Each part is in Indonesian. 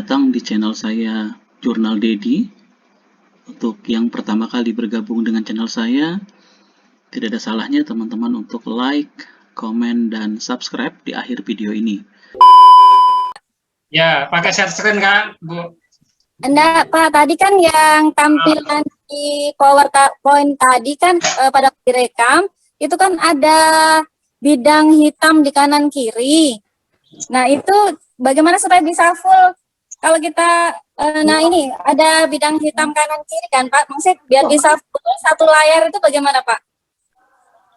datang di channel saya Jurnal Dedi. Untuk yang pertama kali bergabung dengan channel saya, tidak ada salahnya teman-teman untuk like, komen, dan subscribe di akhir video ini. Ya, pakai share screen kan, Bu? Enggak, Pak. Tadi kan yang tampilan di PowerPoint tadi kan pada direkam, itu kan ada bidang hitam di kanan kiri. Nah, itu bagaimana supaya bisa full? Kalau kita, nah ini ada bidang hitam kanan kiri kan, Pak? Maksudnya biar bisa full satu layar itu bagaimana, Pak?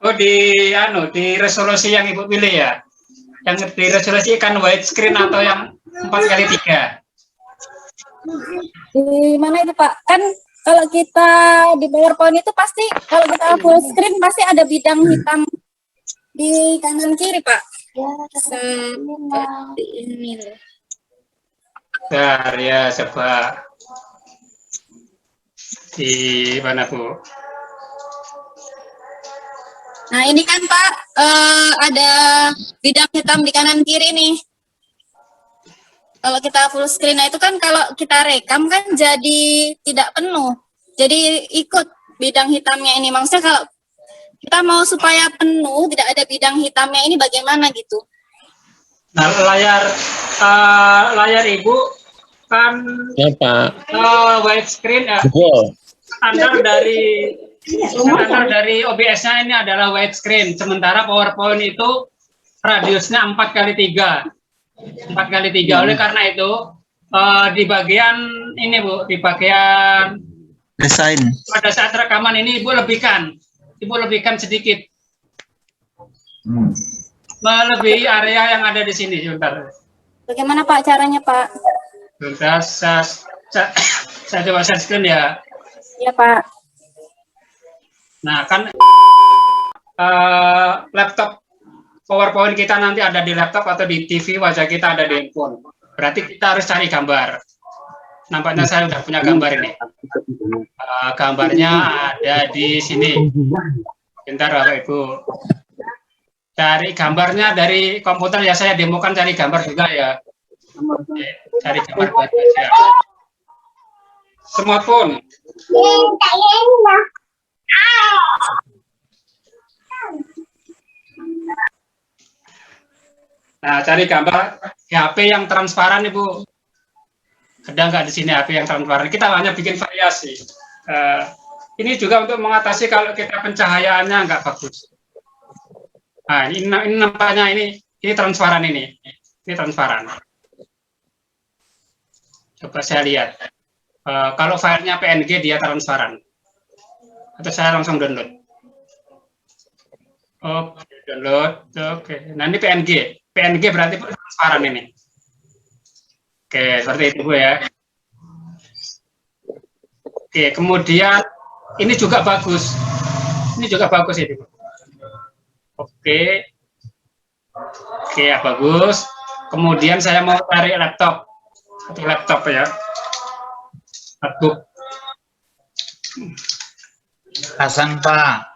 Oh, di resolusi yang Ibu pilih ya? Yang diresolusikan widescreen atau yang 4x3? Di mana itu, Pak? Kan kalau kita di PowerPoint itu pasti kalau kita full screen pasti ada bidang hitam di kanan kiri, Pak. Seperti ini loh. Bentar ya, coba di mana, Bu? Nah, ini kan Pak ada bidang hitam di kanan kiri nih. Kalau kita full screen, nah itu kan kalau kita rekam kan jadi tidak penuh. Jadi ikut bidang hitamnya ini. Maksudnya kalau kita mau supaya penuh, tidak ada bidang hitamnya ini bagaimana gitu. Nah, layar Ibu kan Ya, Pak. widescreen ya. Standar dari OBS-nya ini adalah widescreen, sementara PowerPoint itu radiusnya 4x3. 4x3. Oleh karena itu di bagian ini, Bu, di bagian Desain. pada saat rekaman ini Ibu lebihkan sedikit. Melebihi area yang ada di sini, sebentar. Bagaimana Pak caranya, Pak? Sebentar, saya coba share screen ya. Iya, Pak. Nah, kan laptop PowerPoint kita nanti ada di laptop atau di TV, wajah kita ada di handphone. Berarti kita harus cari gambar. Nampaknya saya sudah punya gambar ini. Gambarnya ada di sini. Bentar, Bapak Ibu. Cari gambarnya dari komputer ya, saya demokan cari gambar juga ya. Oke, cari gambar buat aja. Smartphone. Nah, cari gambar HP yang transparan, Ibu. Ada nggak di sini HP yang transparan? Kita hanya bikin variasi. Ini juga untuk mengatasi kalau kita pencahayaannya nggak bagus. Nah, ini nampaknya ini transparan ini. Ini transparan. Coba saya lihat. Kalau filenya PNG dia transparan. Atau saya langsung download. Oke, download. Oke. Nah, ini PNG. PNG berarti transparan ini. Oke, seperti itu, Bu ya. Oke, kemudian ini juga bagus. Ini juga bagus ini, Bu. Oke. Oke, ya bagus. Kemudian saya mau cari laptop. Satu laptop ya. Notebook. Pasang, Pak.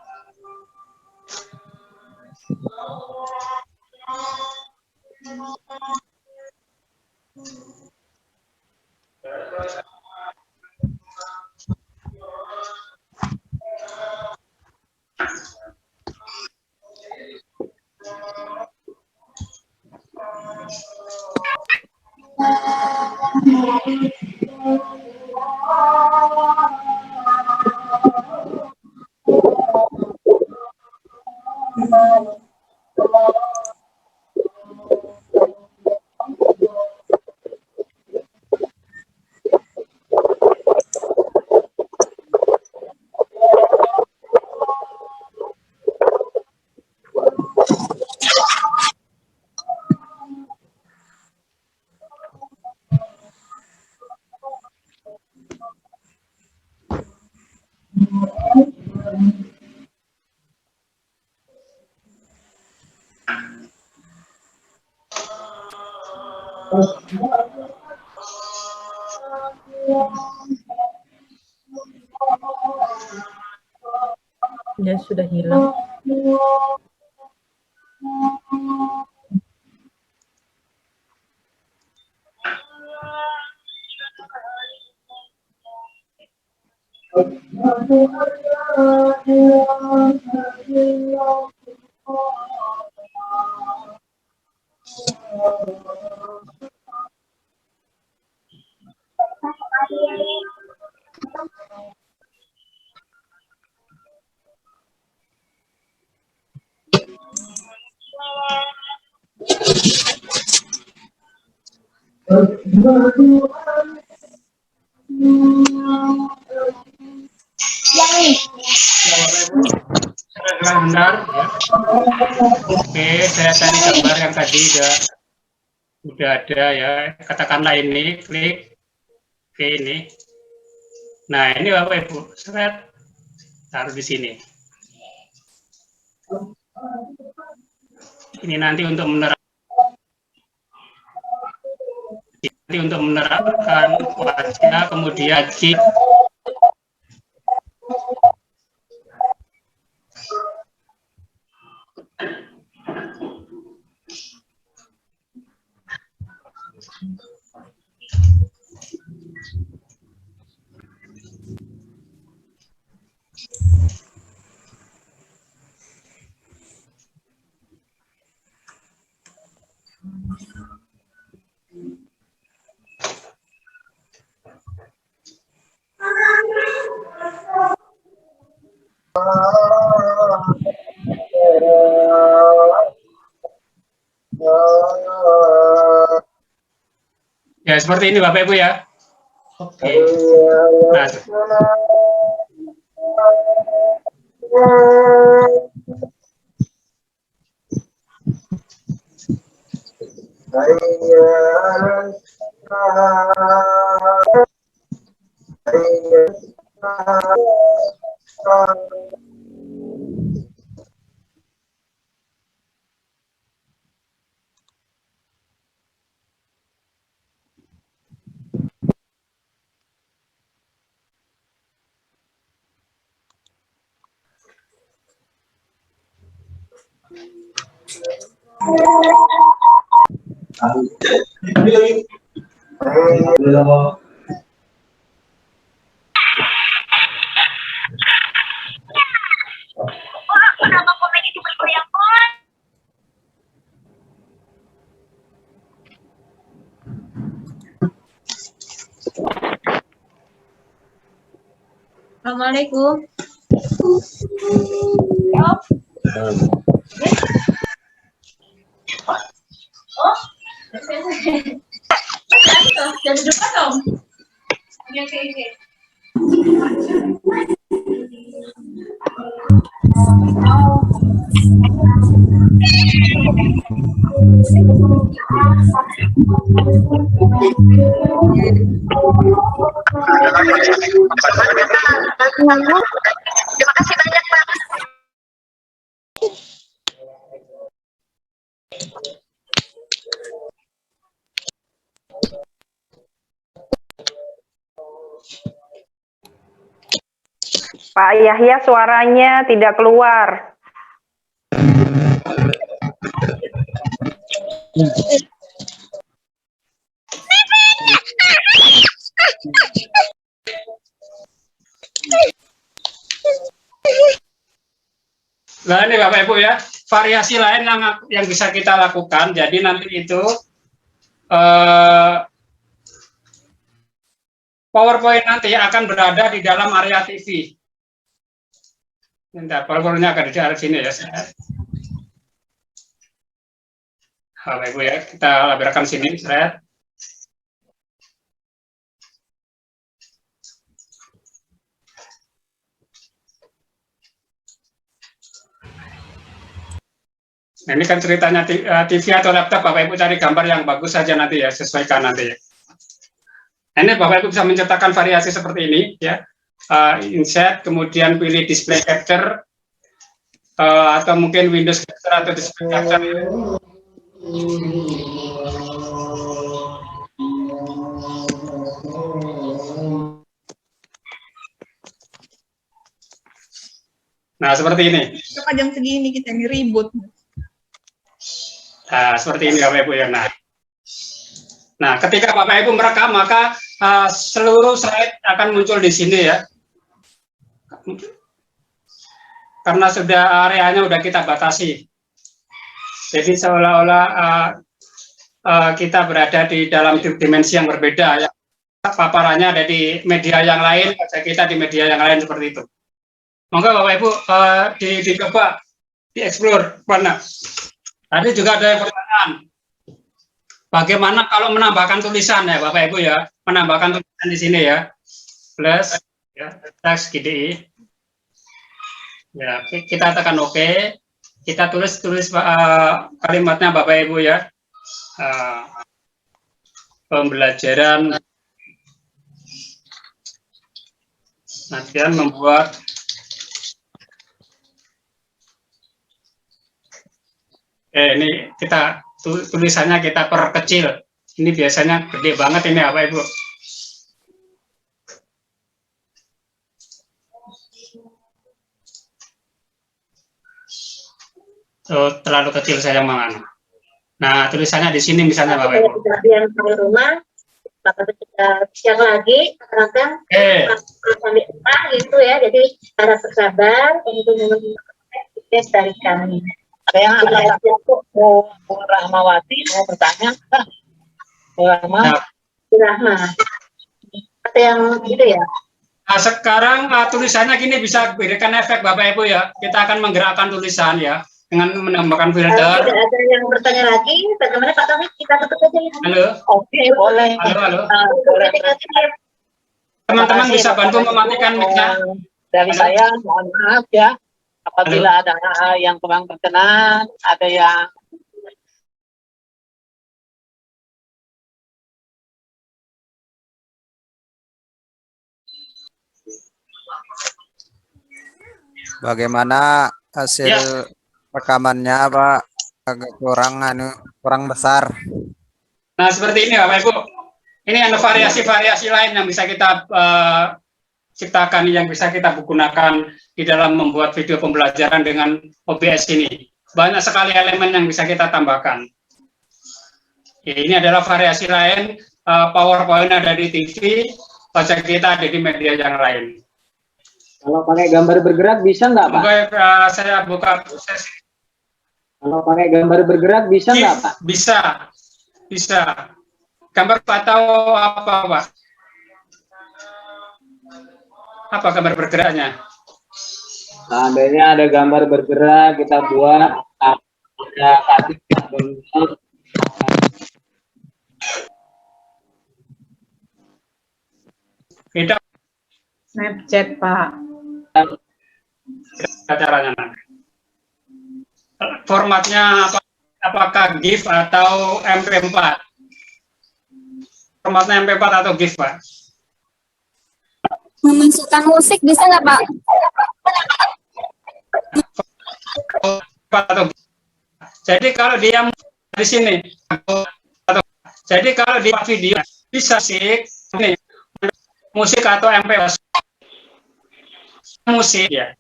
Ya sudah hilang. Benar ya. Oke, saya cari gambar yang tadi udah ada ya. Katakanlah ini, klik. Oke, ini. Nah, ini Bapak Ibu, seret, taruh di sini. Ini nanti untuk menerapkan wajah, kemudian ya seperti ini Bapak Ibu ya. Oke. Nah, Assalamualaikum. Jangan depan dong. Oke. Terima kasih banyak, Pak. Pak Yahya suaranya tidak keluar. Nah ini Bapak Ibu ya, variasi lain yang bisa kita lakukan. Jadi nanti itu PowerPoint nanti akan berada di dalam area TV. Bentar, PowerPoint-nya akan di sini ya. Bapak Ibu ya, kita labelkan sini, thread. Nah, ini kan ceritanya TV atau laptop, Bapak Ibu cari gambar yang bagus saja nanti ya, sesuaikan nanti ya. Ini Bapak Ibu bisa menciptakan variasi seperti ini ya. Insert, kemudian pilih display capture, atau mungkin Windows capture atau display capture. Nah, seperti ini. Jam segini kita ngeribut. Nah, seperti ini Bapak Ibu ya. Nah, ketika Bapak Ibu merekam, maka seluruh slide akan muncul di sini ya. karena sudah areanya udah kita batasi. Jadi seolah-olah kita berada di dalam dimensi yang berbeda. Ya. Paparannya ada di media yang lain, kita di media yang lain seperti itu. Monggo Bapak Ibu dicoba, dieksplor mana. Tadi juga ada pertanyaan. Bagaimana kalau menambahkan tulisan ya Bapak Ibu ya, menambahkan tulisan di sini ya, plus ya, teks GDI. Ya, kita tekan OK. Kita tulis kalimatnya Bapak Ibu ya. Pembelajaran Nadian membuat ini kita tulisannya kita perkecil. Ini biasanya gede banget ini Bapak Ibu. Oh, terlalu kecil saya menganu. Nah, tulisannya di sini misalnya Bapak Ibu. Yang di rumah, maka kita siang lagi, akan sampai rumah gitu ya. Jadi harap bersabar untuk memenuhi request dari kami. Ada yang anak Bu Rahmawati mau bertanya, Bu Rahma. Ada yang gitu ya. Nah, sekarang tulisannya gini bisa berikan efek Bapak Ibu ya. Kita akan menggerakkan tulisan ya. Dengan menambahkan filter. Tidak ada yang bertanya lagi, bagaimana Pak Taufik? Kita tutup aja ya. Halo. Oke, boleh. Halo. Boleh. Teman-teman bisa bantu mematikan mic-nya. Dari saya, mohon maaf ya. Apabila ada yang kurang berkenan, ada yang bagaimana hasil rekamannya Pak, agak kurang besar. Nah seperti ini Bapak Ibu, ini ada variasi-variasi lain yang bisa kita ciptakan, yang bisa kita gunakan di dalam membuat video pembelajaran dengan OBS ini. Banyak sekali elemen yang bisa kita tambahkan. Ini adalah variasi lain, PowerPoint ada di TV, wajah kita ada di media yang lain. Kalau pakai gambar bergerak bisa nggak Pak? Saya buka sesi. Kalau pakai gambar bergerak bisa nggak Pak? Bisa. Gambar atau apa Pak? Apa gambar bergeraknya? Seandainya ada gambar bergerak, kita buat ada kaki bentuk. Kita Snapchat Pak. Caranya nanti. Formatnya apakah GIF atau MP4? Formatnya MP4 atau GIF, Pak? Memasukkan musik bisa nggak Pak? Jadi kalau dia di sini, jadi kalau di video bisa sih ini musik atau MP4, musik ya,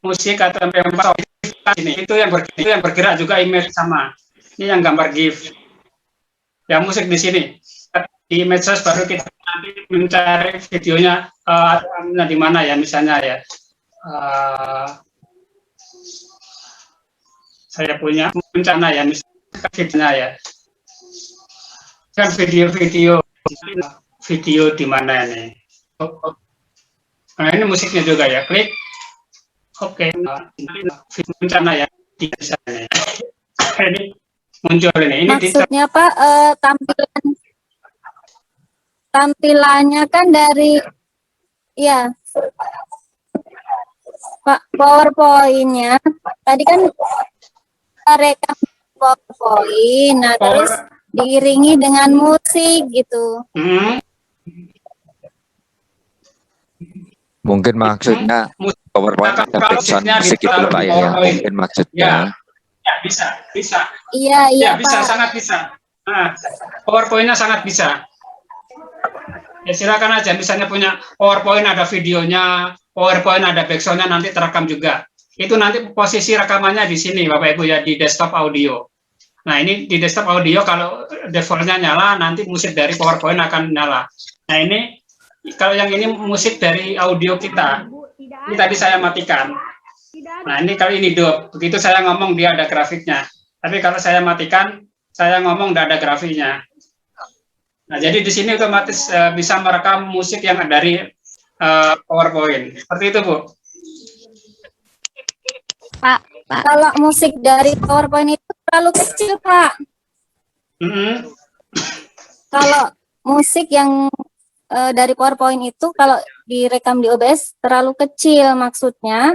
musik atau MP4 ini itu yang bergerak juga image sama. Ini yang gambar GIF. Ya musik di sini. Di medsos baru kita nanti mencari videonya di mana ya misalnya ya. Saya punya rencana ya misalnya videonya ya. Kan video di mana ini? Nah ini musiknya juga ya. Klik. Oke. Rencana ya di sana. Ini muncul ini. Maksudnya Pak tampilannya kan dari ya Pak PowerPoint-nya tadi kan rekam PowerPoint, nah terus diiringi dengan musik gitu. Mungkin maksudnya PowerPoint ada background musik itu Pak ya, mungkin maksudnya. Ya bisa. Iya bisa, Pak. sangat bisa. Nah, PowerPoint-nya sangat bisa. Ya silakan aja, misalnya punya PowerPoint ada videonya, PowerPoint ada background-nya nanti terekam juga. Itu nanti posisi rekamannya di sini Bapak Ibu ya, di desktop audio. Nah ini di desktop audio kalau default-nya nyala, nanti musik dari PowerPoint akan nyala. Nah ini kalau yang ini musik dari audio kita. Ini tadi saya matikan. Nah, ini kalau ini hidup. Begitu saya ngomong dia ada grafiknya. Tapi kalau saya matikan, saya ngomong tidak ada grafiknya. Nah, jadi di sini otomatis bisa merekam musik yang dari PowerPoint. Seperti itu, Bu. Pak, kalau musik dari PowerPoint itu terlalu kecil, Pak. Kalau musik yang dari PowerPoint itu kalau direkam di OBS terlalu kecil, maksudnya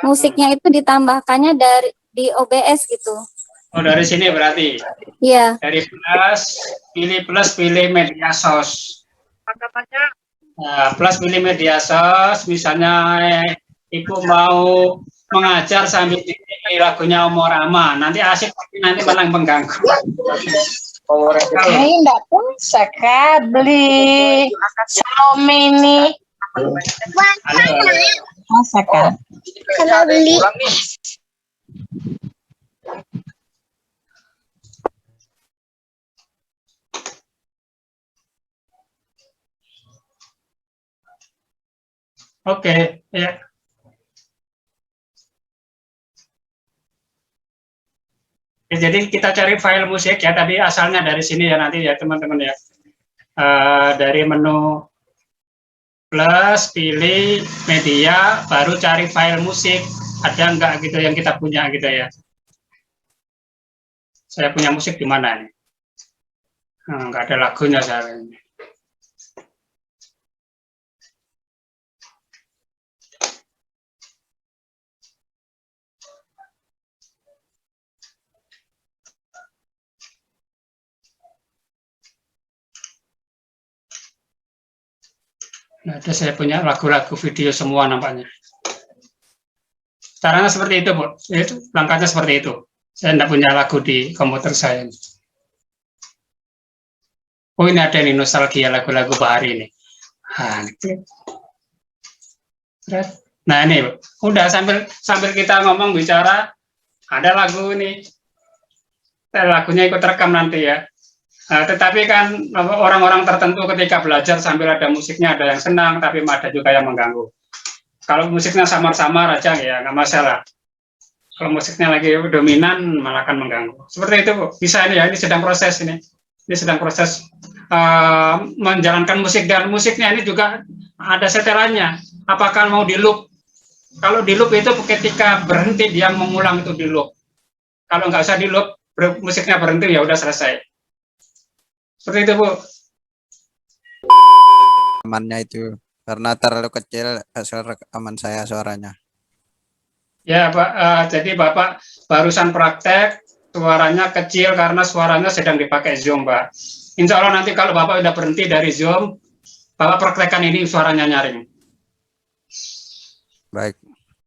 musiknya itu ditambahkannya di OBS gitu. Oh, dari sini berarti? Iya. Dari plus, pilih media source. Nah, plus pilih media source, misalnya Ibu mau mengajar sambil pilih lagunya Omorama, nanti asik tapi nanti malah mengganggu. Ini enggak pun seka beli Xiaomi ini. Masakan. Kalau beli Oke, ya. Jadi kita cari file musik ya, tadi asalnya dari sini ya nanti ya teman-teman ya. Dari menu plus, pilih media, baru cari file musik. Ada enggak gitu yang kita punya gitu ya. Saya punya musik di mana nih? Enggak ada lagunya saya. Nah, ada saya punya lagu-lagu video semua nampaknya. Caranya seperti itu, Bu. Itu langkahnya seperti itu. Saya tidak punya lagu di komputer saya. Oh, ini ada nih nostalgia lagu-lagu bahari ini. Nah, ini, Bu. Udah sambil kita ngomong bicara, ada lagu ini. Lagunya ikut rekam nanti ya. Nah, tetapi kan orang-orang tertentu ketika belajar sambil ada musiknya, ada yang senang, tapi ada juga yang mengganggu. Kalau musiknya samar-samar aja ya nggak masalah. Kalau musiknya lagi dominan malah akan mengganggu. Seperti itu, Bu. Bisa ini ya, ini sedang proses ini. Ini sedang proses menjalankan musik, dan musiknya ini juga ada setelannya. Apakah mau di loop? Kalau di loop itu ketika berhenti dia mengulang itu di loop. Kalau nggak usah di loop, musiknya berhenti ya udah selesai. Seperti itu, Bu. Rekamannya itu karena terlalu kecil hasil rekaman saya suaranya. Ya, Pak. Jadi Bapak barusan praktek suaranya kecil karena suaranya sedang dipakai Zoom, Pak. Insya Allah nanti kalau Bapak udah berhenti dari Zoom, Bapak praktekkan ini suaranya nyaring. Baik.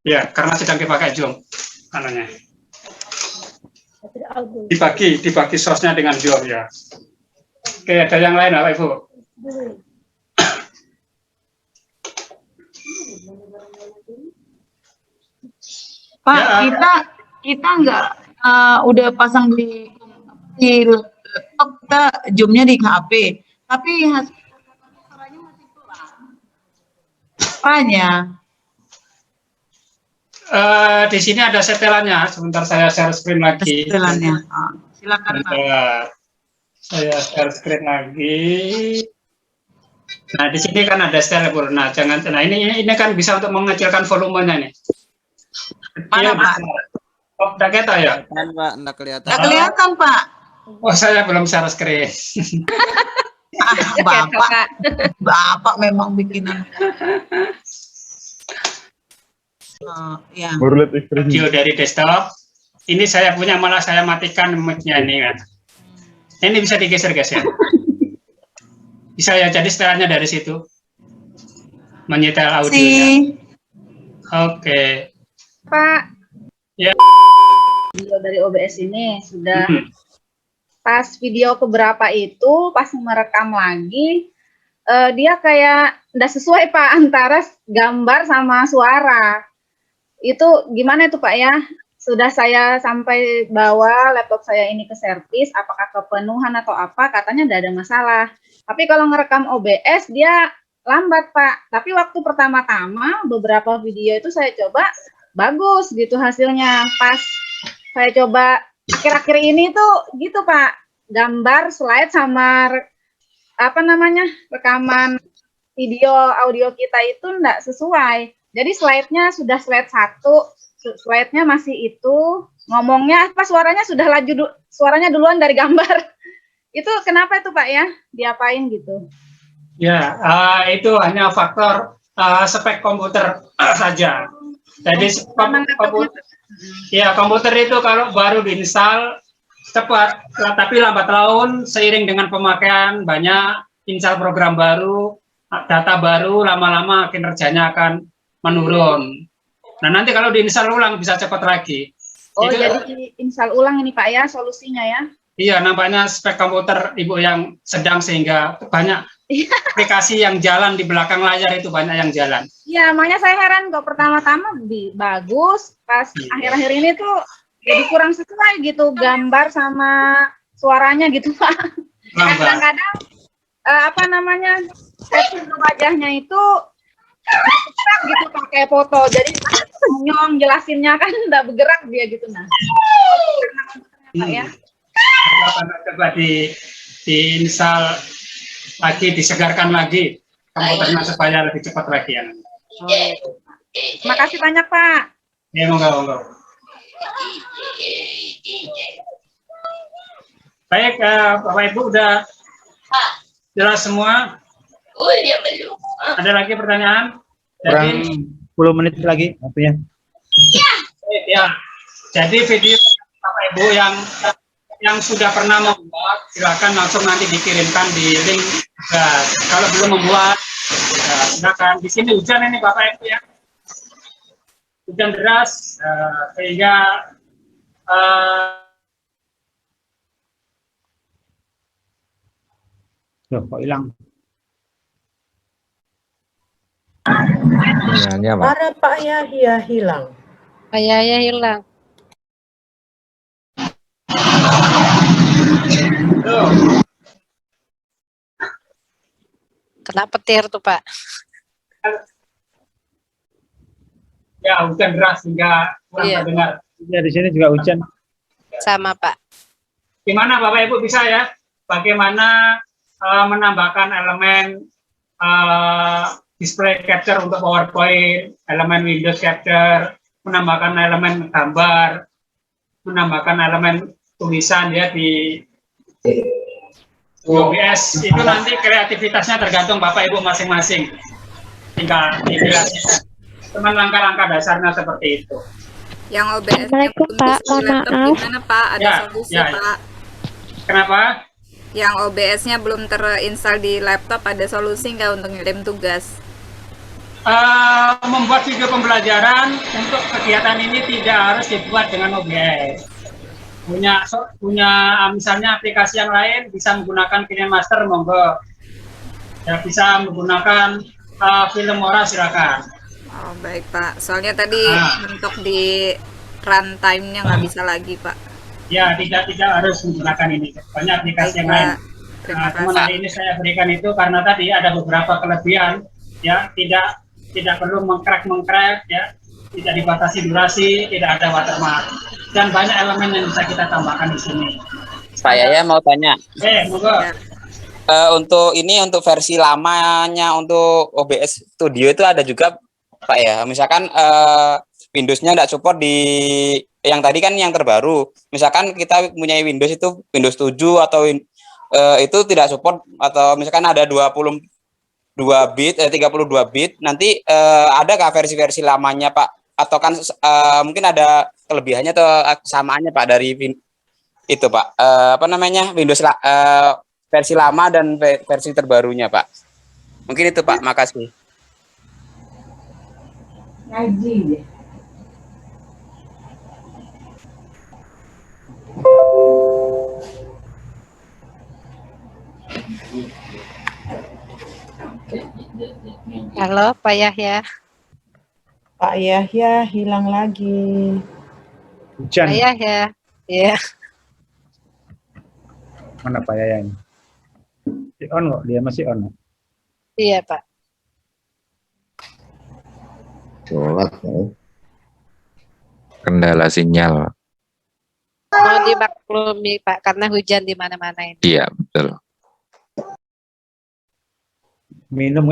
Ya, karena sedang dipakai Zoom. Anaknya. Dibagi source-nya dengan Zoom ya. Oke, ada yang lain Bapak Ibu? Pak, ya, kita nggak udah pasang di laptop, kita zoomnya di HP, tapi hasil suaranya masih pelan. Apanya? Di sini ada setelannya. Sebentar saya share screen lagi. Setelannya. Silakan Pak. Saya share screen lagi. Nah, di sini kan ada setel, Bu. Nah, ini kan bisa untuk mengecilkan volumenya nih. Mana, Pak? Oh, udah kelihatan ya? Pak, enggak kelihatan. Enggak kelihatan, Pak. Oh, saya belum share screen. Bapak memang bikinan. Ya. Video dari desktop. Ini saya punya, malah saya matikan mic-nya ini kan. Ini bisa digeser-geser. Bisa ya, jadi setelahnya dari situ. Menyetel audionya. Oke. Pak. Ya. Video dari OBS ini sudah pas video keberapa itu, pas merekam lagi, dia kayak udah sesuai Pak antara gambar sama suara. Itu gimana itu Pak ya? Sudah saya sampai bawa laptop saya ini ke servis, apakah kepenuhan atau apa, katanya tidak ada masalah. Tapi kalau ngerekam OBS, dia lambat Pak. Tapi waktu pertama-tama beberapa video itu saya coba bagus gitu hasilnya. Pas saya coba akhir-akhir ini tuh gitu Pak, gambar slide sama rekaman video audio kita itu enggak sesuai. Jadi slide-nya sudah slide 1, slide-nya masih itu, ngomongnya suaranya sudah suaranya duluan dari gambar. Itu kenapa itu Pak ya? Diapain gitu? Ya, itu hanya faktor spek komputer saja. Jadi komputer itu kalau baru diinstal cepat, tapi lambat laun seiring dengan pemakaian banyak, install program baru, data baru, lama-lama kinerjanya akan menurun. Nah, nanti kalau diinstal ulang bisa cepat lagi. Oh, jadi install ulang ini Pak ya solusinya ya? Iya, nampaknya spek komputer Ibu yang sedang sehingga banyak aplikasi yang jalan di belakang layar itu banyak yang jalan. Iya, makanya saya heran kok pertama-tama bagus, pas akhir-akhir ini tuh jadi kurang sesuai gitu gambar sama suaranya gitu Pak. Kadang-kadang setting wajahnya itu gitu pakai foto, jadi nyong jelasinnya kan udah bergerak dia gitu nah. Pak ya. Coba diinstal lagi, disegarkan lagi komputernya supaya lebih cepat lagi ya. Terima kasih banyak Pak. Ya, monggo. Baik, Bapak Ibu udah jelas semua? Ada lagi pertanyaan? Kurang 10 menit lagi waktunya. Ya, jadi video Bapak Ibu yang sudah pernah membuat, silakan langsung nanti dikirimkan di link. Kalau belum membuat, silakan. Di sini hujan ini Bapak Ibu ya, hujan deras, sehingga kok hilang? Ada Pak Yahya hilang. Pak Yahya hilang. Kena petir tuh Pak. ya hujan deras sehingga kurang terdengar. Ya, di sini juga hujan. Sama Pak. Gimana Bapak Ibu bisa ya? Bagaimana menambahkan elemen display capture untuk PowerPoint, elemen Windows Capture, menambahkan elemen gambar, menambahkan elemen tulisan ya di OBS. Itu nanti kreativitasnya tergantung Bapak Ibu masing-masing. Tinggal dijelaskan. Cuman langkah-langkah dasarnya seperti itu. Yang OBS Assalamualaikum Pak, mohon maaf. gimana Pak? Ada solusi Pak? Kenapa? Yang OBS-nya belum terinstall di laptop, ada solusi nggak untuk ngirim tugas? Membuat video pembelajaran untuk kegiatan ini tidak harus dibuat dengan OBS. Punya misalnya aplikasi yang lain bisa menggunakan KineMaster, monggo. Ya, bisa menggunakan Filmora, silakan. Oh baik Pak, soalnya tadi untuk di runtime-nya nggak bisa lagi Pak. Ya, tidak harus menggunakan ini. Banyak aplikasi yang lain. Cuman hari ini saya berikan itu karena tadi ada beberapa kelebihan, ya, tidak perlu mengcrack ya, tidak dibatasi durasi, tidak ada watermark, dan banyak elemen yang bisa kita tambahkan di sini. Saya mau tanya. Monggo. Untuk versi lamanya untuk OBS Studio itu ada juga Pak ya. Misalkan Windows-nya nggak support di yang tadi kan yang terbaru. Misalkan kita punya Windows itu Windows 7 atau itu tidak support, atau misalkan ada 32 bit 32 bit, nanti adakah versi-versi lamanya Pak? Atau kan mungkin ada kelebihannya atau kesamaannya Pak dari itu Pak? Windows versi lama dan versi terbarunya Pak. Mungkin itu Pak, makasih. Ngaji ya. Halo Pak Yahya. Pak Yahya hilang lagi. Hujan. Pak Yahya. Iya. Mana Pak Yahya ini? On kok, dia masih on. Iya Pak. Sholat. Kendala sinyal. Mau dimaklumi Pak, karena hujan di mana-mana ini. Iya, betul. Minum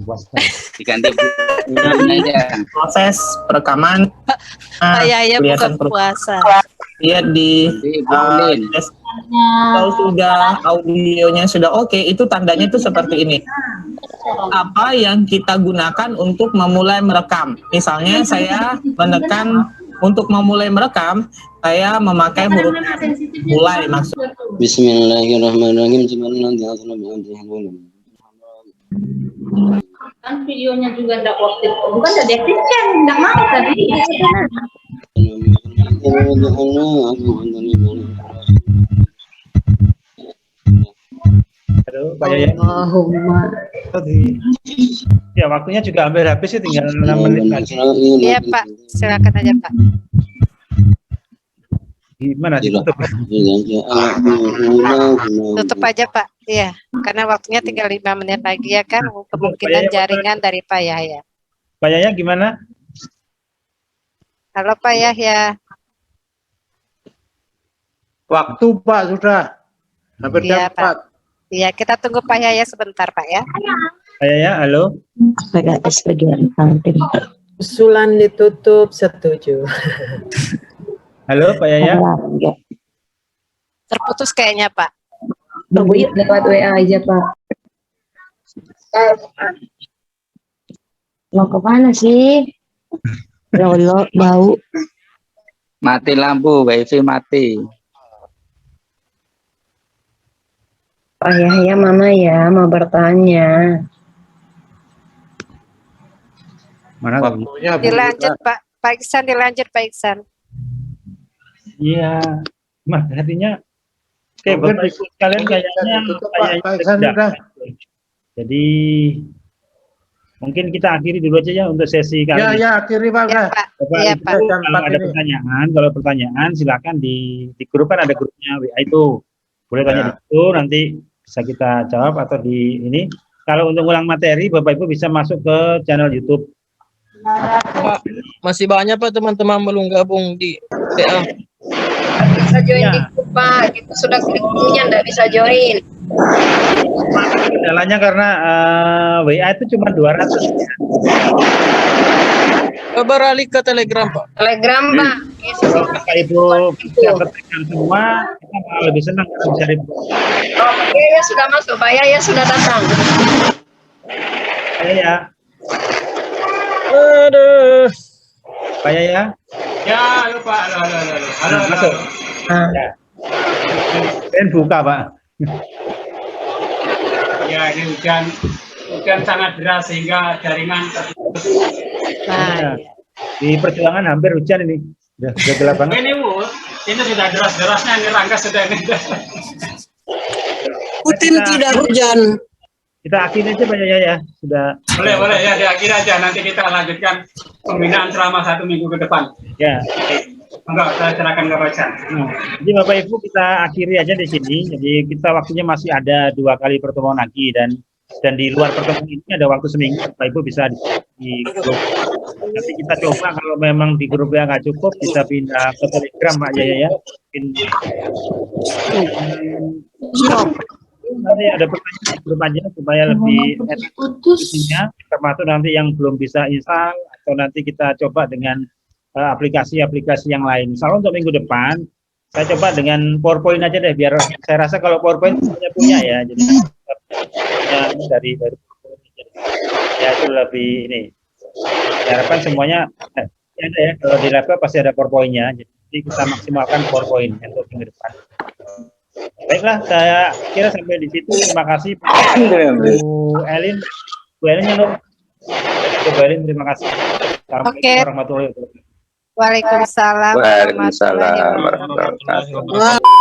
puasa. Diganti aja. Proses perekaman. Pak Yahya kelihatan bukan puasa. Lihat di kalau sudah audionya sudah oke, itu tandanya itu seperti ini. Apa yang kita gunakan untuk memulai merekam? Misalnya saya menekan untuk memulai merekam, saya memakai huruf mulai maksud. Bismillahirrahmanirrahim. Kan videonya juga enggak waktu itu. Bukan udah deaktifkan, enggak mau tadi. Halo, Pak Yaya. Ya, waktunya juga hampir habis ya, tinggal 6 menit lagi. Iya Pak, silakan aja Pak. Gimana ditutup? Tutup aja Pak. Iya, karena waktunya tinggal 5 menit lagi ya kan, kemungkinan jaringan dari Pak Yahya. Pak Yaya gimana? Halo Pak Yahya. Waktu Pak sudah hampir Iya jam Pak. Iya, kita tunggu Pak Yahya sebentar Pak ya. Pak Yaya, halo. Usulan ditutup, setuju. Halo Pak Yaya. Terputus kayaknya Pak. Lewat WA aja Pak. Mau ke mana sih? Lolo bau. Mati lampu, wifi mati. Pak Yahya mana ya mau bertanya. Mana waktunya? Dilanjut Pak. Pak Iksan dilanjut Pak Iksan. Iya, Mas artinya kayak Bapak Ibu sekalian kayaknya jadi mungkin kita akhiri dulu aja ya untuk sesi kali ini. Ya, akhiri Pak. Ya, Pak. Bapak Ya, Ibu, Pak. kalau pertanyaan silakan di grup kan ada grupnya WA itu. Boleh tanya di situ, nanti bisa kita jawab atau di ini. Kalau untuk ulang materi, Bapak Ibu bisa masuk ke channel YouTube. Pak, masih banyak Pak teman-teman belum gabung di PA. Bisa join di grup Pak, kita sudah klik linknya nggak bisa join. Kendalanya karena WA itu cuma 200. Beralih ke Telegram Pak. Telegram Pak. Bapak Ibu bisa ketikkan semua, kita malah lebih senang karena bisa Oke, ya sudah masuk Pak ya sudah datang. Ya. Aduh. Pak ya. Ya, halo Pak. Halo. Masuk. Ya. Dan buka Pak. Ya, ini hujan sangat deras sehingga jaringan terputus. Nah, di perjuangan hampir hujan ini. Udah gelap banget. Ini sudah deras-derasnya ini Rangga sudah ini. Putin tidak hujan. Kita akhiri aja Pak Yaya ya. Sudah. Boleh ya diakhiri aja, nanti kita lanjutkan pembinaan selama 1 minggu ke depan. Ya. Enggak, saya serahkan ke Pak Chan. Jadi Bapak Ibu kita akhiri aja di sini. Jadi kita waktunya masih ada 2 kali pertemuan lagi dan di luar pertemuan ini ada waktu seminggu. Bapak Ibu bisa di grup. Nanti kita coba kalau memang di grup yang nggak cukup bisa pindah ke Telegram Pak Yaya ya. Nanti ada pertanyaan di grup aja supaya lebih enak, termasuk nanti yang belum bisa install atau nanti kita coba dengan aplikasi-aplikasi yang lain. Misalnya untuk minggu depan saya coba dengan PowerPoint aja deh, biar saya rasa kalau PowerPoint semuanya punya ya, jadi dari ya itu lebih ini. Saya harapkan semuanya ada ya, kalau di laptop pasti ada PowerPoint-nya, jadi kita maksimalkan PowerPoint untuk minggu depan. Baiklah, saya kira sampai di situ. Terima kasih Bu Elin. Bu Elin terima kasih. Oke. Warahmatullahi wabarakatuh. Waalaikumsalam warahmatullahi wabarakatuh.